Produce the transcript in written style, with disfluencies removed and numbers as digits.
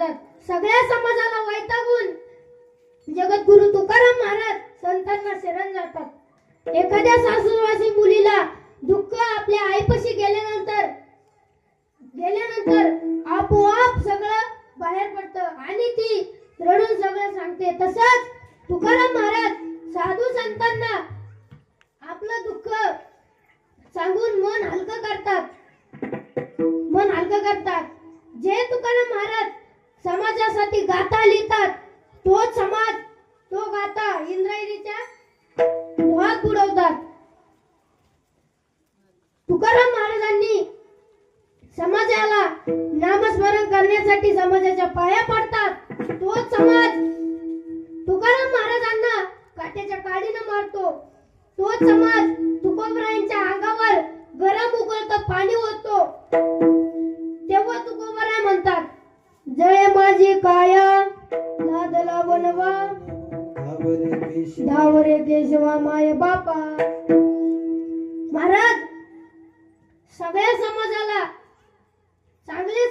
बुडवतात. सगळ्या समाजाला वैतागून जगद्गुरु तुकाराम महाराज संतांना शरण जातात. एखाद्या सासूरवासी मुलीला दुःख आपल्या आईपाशी गेल्यानंतर आपोआप सगळं बाहेर पडतं आणि ती रडून सगळं सांगते. तसंच तुकाराम महाराज साधू संतांना आपलं दुःख सांगून मन हलकं करतात. जे तुकाराम महाराज समाजासाठी गाथा लिहितात तोच समाज तो गाथा इंद्रायणीच्या डोहात बुडवतात. तुकाराम महाराजांनी समाजाला नामस्मरण करण्यासाठी समाजाच्या पाया पडतात. तोच समाज तुकाराम महाराजांना काट्याच्या काडीनं मारतो. तोच समाज तुकोबरायांच्या अंगावर गरम उकळतं पाणी ओततो. तेव्हा तुकोबराय म्हणतात, जय माझी काया लादला बनवा धावरे केशवा माय बापा. महाराज सगळ्या समाजाला चांगले